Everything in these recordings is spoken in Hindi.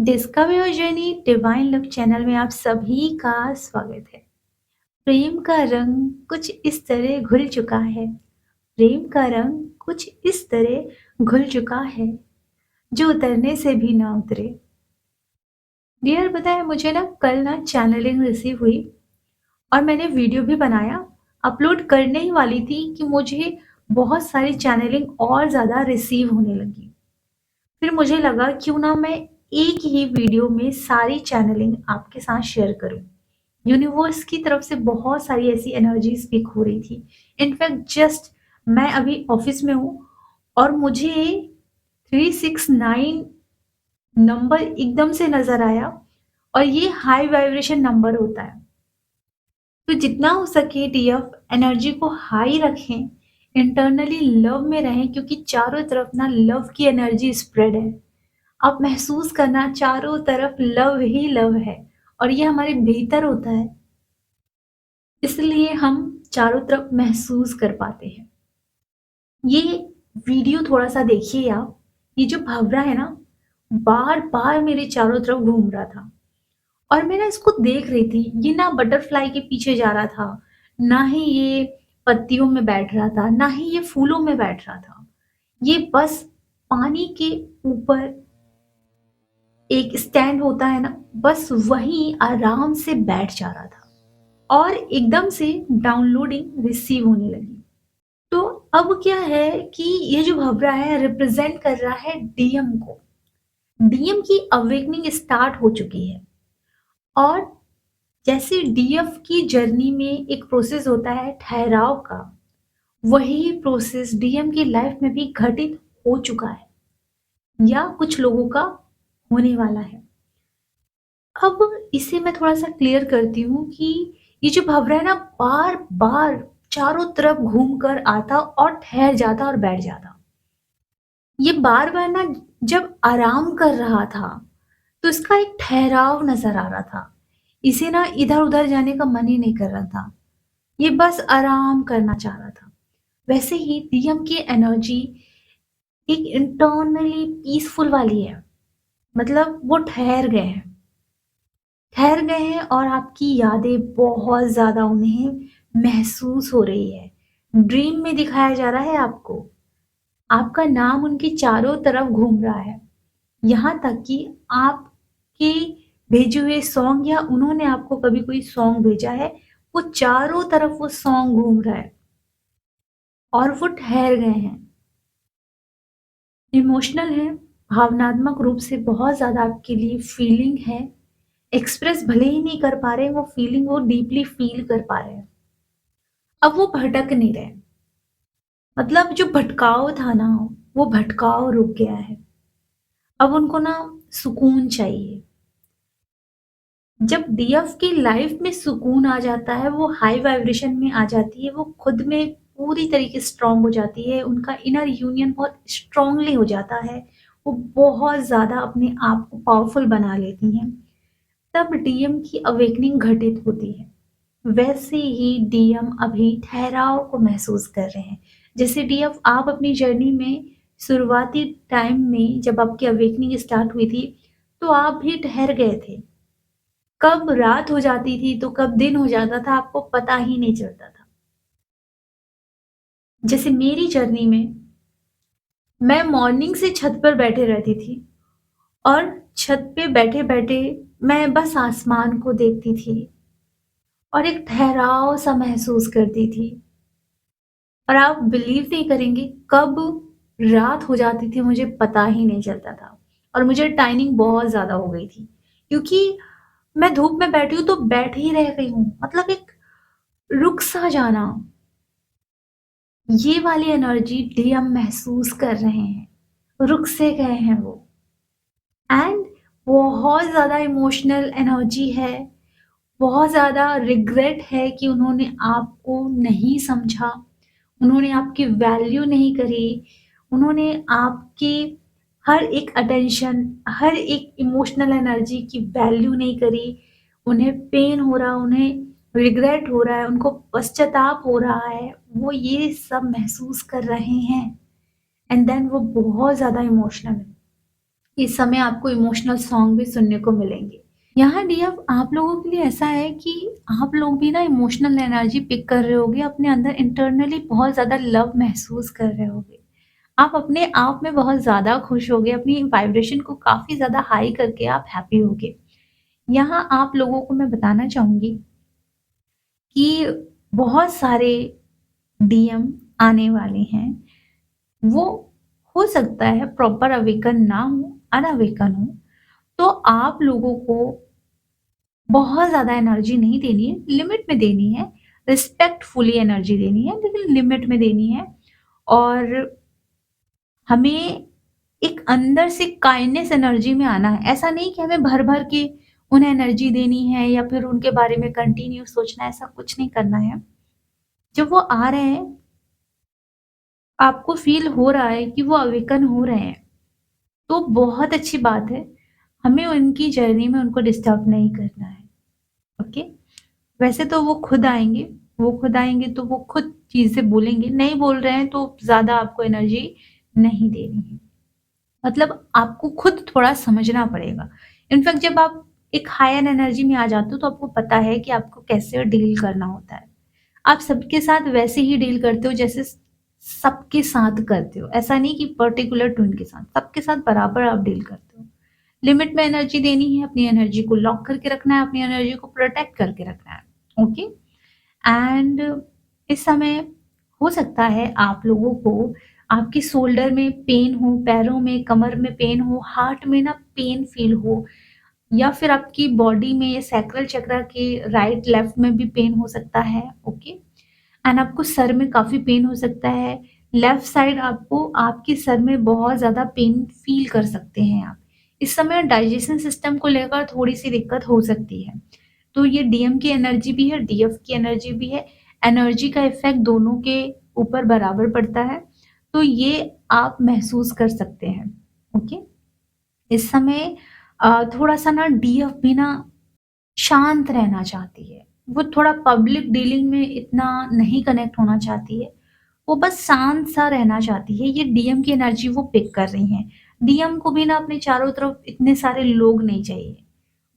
Discover your journey divine love channel में आप सभी का स्वागत है। प्रेम का रंग कुछ इस तरह घुल चुका है। प्रेम का रंग कुछ इस तरह घुल चुका है जो उतरने से भी ना उतरे। डियर, पता है मुझे ना कल ना चैनलिंग रिसीव हुई और मैंने वीडियो भी बनाया। अपलोड करने ही वाली थी कि मुझे बहुत सारी चैनलिंग और ज़्यादा रिसीव होने लगी। फिर मुझे लगा क्यों ना मैं एक ही वीडियो में सारी चैनलिंग आपके साथ शेयर करूं। यूनिवर्स की तरफ से बहुत सारी ऐसी एनर्जीज पिक हो रही थी। इनफैक्ट जस्ट मैं अभी ऑफिस में हूँ और मुझे 369 नंबर एकदम से नजर आया और ये हाई वाइब्रेशन नंबर होता है। तो जितना हो सके डीएफ एनर्जी को हाई रखें, इंटरनली लव में रहें, क्योंकि चारों तरफ ना लव की एनर्जी स्प्रेड है। आप महसूस करना चारों तरफ लव ही लव है और ये हमारे भीतर होता है, इसलिए हम चारों तरफ महसूस कर पाते हैं। ये वीडियो थोड़ा सा देखिए आप। ये जो भंवरा है ना, बार बार मेरे चारों तरफ घूम रहा था और मैं ना इसको देख रही थी। ये ना बटरफ्लाई के पीछे जा रहा था, ना ही ये पत्तियों में बैठ रहा था, ना ही ये फूलों में बैठ रहा था। ये बस पानी के ऊपर एक स्टैंड होता है ना, बस वहीं आराम से बैठ जा रहा था और एकदम से डाउनलोडिंग रिसीव होने लगी। तो अब क्या है कि ये जो भंवरा है रिप्रेजेंट कर रहा है डीएम को। डीएम की अवेकनिंग स्टार्ट हो चुकी है और जैसे डीएफ की जर्नी में एक प्रोसेस होता है ठहराव का, वही प्रोसेस डीएम की लाइफ में भी घटित हो चुका है या कुछ लोगों का होने वाला है। अब इसे मैं थोड़ा-सा क्लियर करती हूँ कि ये जो भँवरा है ना, बार-बार चारों तरफ घूम कर आता और ठहर जाता और बैठ जाता। ये बार-बार ना जब आराम कर रहा था, तो इसका एक ठहराव नज़र आ रहा था। इसे ना इधर-उधर जाने का मन ही नहीं कर रहा था। ये बस आराम करना चाह रहा था। वैसे ही डीएम की एनर्जी एक इंटरनली पीसफुल वाली है। मतलब वो ठहर गए हैं और आपकी यादें बहुत ज़्यादा उन्हें महसूस हो रही है। ड्रीम में दिखाया जा रहा है आपको। आपका नाम उनके चारों तरफ घूम रहा है। यहाँ तक कि आपके भेजे हुए सॉन्ग या उन्होंने आपको कभी कोई सॉन्ग भेजा है, वो चारों तरफ वो सॉन्ग घूम रहा है और वो ठहर गए हैं। इमोशनल है, भावनात्मक रूप से बहुत ज़्यादा आपके लिए फीलिंग है। एक्सप्रेस भले ही नहीं कर पा रहे, वो फीलिंग वो डीपली फील कर पा रहे हैं। अब वो भटक नहीं रहे। मतलब जो भटकाव था ना, वो भटकाव रुक गया है। अब उनको ना सुकून चाहिए। जब डीएफ की लाइफ में सुकून आ जाता है, वो हाई वाइब्रेशन में आ जाती है, वो खुद में पूरी तरीके से स्ट्रांग हो जाती है, उनका इनर यूनियन बहुत स्ट्रांगली हो जाता है, वो बहुत ज़्यादा अपने आप को पावरफुल बना लेती हैं, तब डीएम की अवेकनिंग घटित होती है। वैसे ही डीएम अभी ठहराव को महसूस कर रहे हैं। जैसे डीएफ आप अपनी जर्नी में शुरुआती टाइम में जब आपकी अवेकनिंग स्टार्ट हुई थी, तो आप भी ठहर गए थे। कब रात हो जाती थी तो कब दिन हो जाता था, आपको पता ही नहीं चलता था। जैसे मेरी जर्नी में मैं मॉर्निंग से छत पर बैठे रहती थी और छत पे बैठे-बैठे मैं बस आसमान को देखती थी और एक ठहराव सा महसूस करती थी। और आप बिलीव नहीं करेंगे, कब रात हो जाती थी मुझे पता ही नहीं चलता था और मुझे टाइमिंग बहुत ज़्यादा हो गई थी, क्योंकि मैं धूप में बैठी हूँ तो बैठ ही रह गई हूँ। मतलब एक रुक सा जाना, ये वाली एनर्जी डीएम महसूस कर रहे हैं, रुक से गए हैं वो। एंड बहुत ज़्यादा इमोशनल एनर्जी है, बहुत ज़्यादा रिग्रेट है कि उन्होंने आपको नहीं समझा, उन्होंने आपकी वैल्यू नहीं करी, उन्होंने आपकी हर एक अटेंशन, हर एक इमोशनल एनर्जी की वैल्यू नहीं करी। उन्हें पेन हो रहा, उन्हें रिग्रेट हो रहा है, उनको पश्चाताप हो रहा है, वो ये सब महसूस कर रहे हैं एंड देन वो बहुत ज़्यादा इमोशनल है। इस समय आपको इमोशनल सॉन्ग भी सुनने को मिलेंगे। यहाँ डीएफ आप लोगों के लिए ऐसा है कि आप लोग भी ना इमोशनल एनर्जी पिक कर रहे होगे, अपने अंदर इंटरनली बहुत ज़्यादा लव महसूस कर रहे होगे। आप अपने आप में बहुत ज़्यादा खुश होगे, अपनी वाइब्रेशन को काफ़ी ज़्यादा हाई करके आप हैप्पी होगे। यहाँ आप लोगों को मैं बताना चाहूँगी कि बहुत सारे डीएम आने वाले हैं। वो हो सकता है प्रॉपर अवेकन ना हो, अनअवेकन हो, तो आप लोगों को बहुत ज़्यादा एनर्जी नहीं देनी है, लिमिट में देनी है, रिस्पेक्टफुली एनर्जी देनी है, लेकिन लिमिट में देनी है। और हमें एक अंदर से काइंडनेस एनर्जी में आना है। ऐसा नहीं कि हमें भर-भर के उन्हें एनर्जी देनी है या फिर उनके बारे में कंटिन्यू सोचना है, ऐसा कुछ नहीं करना है। जब वो आ रहे हैं, आपको फ़ील हो रहा है कि वो अवेकन हो रहे हैं, तो बहुत अच्छी बात है। हमें उनकी जर्नी में उनको डिस्टर्ब नहीं करना है, ओके? वैसे तो वो खुद आएँगे तो वो खुद चीज़ें बोलेंगे, नहीं बोल रहे हैं तो ज़्यादा आपको एनर्जी नहीं देनी है। मतलब आपको खुद थोड़ा समझना पड़ेगा। इनफैक्ट जब आप एक हायर एनर्जी में आ जाते हो तो आपको पता है कि आपको कैसे डील करना होता है। आप सबके साथ वैसे ही डील करते हो जैसे सबके साथ करते हो। ऐसा नहीं कि पर्टिकुलर टू उनके साथ, सबके साथ बराबर आप डील करते हो। लिमिट में एनर्जी देनी है, अपनी एनर्जी को लॉक करके रखना है, अपनी एनर्जी को प्रोटेक्ट करके रखना है। ओके? एंड इस समय हो सकता है आप लोगों को आपके शोल्डर में पेन हो, पैरों में, कमर में पेन हो, हार्ट में ना पेन फ़ील हो या फिर आपकी बॉडी में या सैक्रल चक्र के राइट लेफ्ट में भी पेन हो सकता है, ओके? एंड आपको सर में काफ़ी पेन हो सकता है। लेफ्ट साइड आपको आपके सर में बहुत ज़्यादा पेन फ़ील कर सकते हैं आप। इस समय डाइजेशन सिस्टम को लेकर थोड़ी-सी दिक्कत हो सकती है। तो ये डीएम की एनर्जी भी है, डीएफ की एनर्जी भी है। एनर्जी का इफ़ेक्ट दोनों के ऊपर बराबर पड़ता है। तो ये आप महसूस कर सकते हैं, ओके? इस समय थोड़ा-सा ना डीएफ भी ना शांत रहना चाहती है। वो थोड़ा पब्लिक डीलिंग में इतना नहीं कनेक्ट होना चाहती है। वो बस शांत-सा रहना चाहती है। ये डीएम की एनर्जी वो पिक कर रही हैं। डीएम को भी ना अपने चारों तरफ इतने सारे लोग नहीं चाहिए।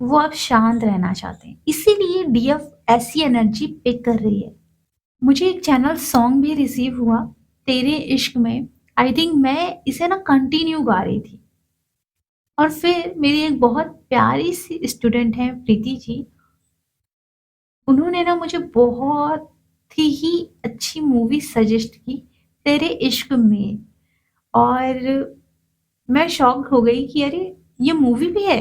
वो अब शांत रहना चाहते हैं। इसीलिए डीएफ ऐसी एनर्जी पिक कर रही है। मुझे एक चैनल सॉन्ग भी रिसीव हुआ, तेरे इश्क में। आई थिंक मैं इसे ना कंटिन्यू गा रही थी और फिर मेरी एक बहुत प्यारी सी स्टूडेंट है प्रीति जी, उन्होंने ना मुझे बहुत ही अच्छी मूवी सजेस्ट की, तेरे इश्क में। और मैं शॉक्ड हो गई कि अरे! ये मूवी भी है?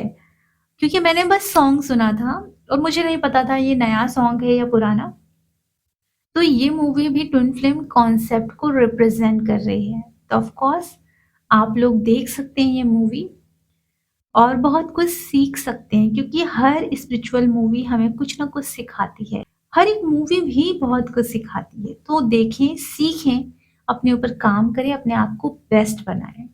क्योंकि मैंने बस सॉन्ग सुना था और मुझे नहीं पता था ये नया सॉन्ग है या पुराना। तो ये मूवी भी ट्विन फ्लेम कॉन्सेप्ट को रिप्रेजेंट कर रही है। तो ऑफ कोर्स आप लोग देख सकते हैं ये मूवी और बहुत कुछ सीख सकते हैं क्योंकि हर स्पिरिचुअल मूवी हमें कुछ ना कुछ सिखाती है। हर एक मूवी भी बहुत कुछ सिखाती है। तो देखें, सीखें, अपने ऊपर काम करें, अपने आप को बेस्ट बनाएँ।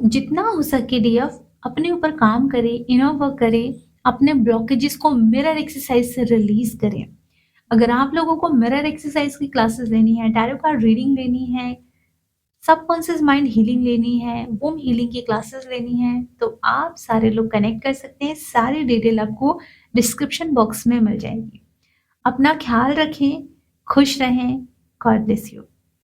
जितना हो सके डीएफ अपने ऊपर काम करें, इनर वर्क करें, अपने ब्लॉकेजेस को मिरर एक्सरसाइज से रिलीज़ करें। अगर आप लोगों को मिरर एक्सरसाइज की क्लासेस लेनी है, टैरो कार्ड रीडिंग लेनी है, सबकॉन्शियस माइंड हीलिंग लेनी है, वुम हीलिंग की क्लासेस लेनी है, तो आप सारे लोग कनेक्ट कर सकते हैं। सारी डिटेल आपको डिस्क्रिप्शन बॉक्स में मिल जाएगी। अपना ख्याल रखें, खुश रहें, गॉड ब्लेस यू।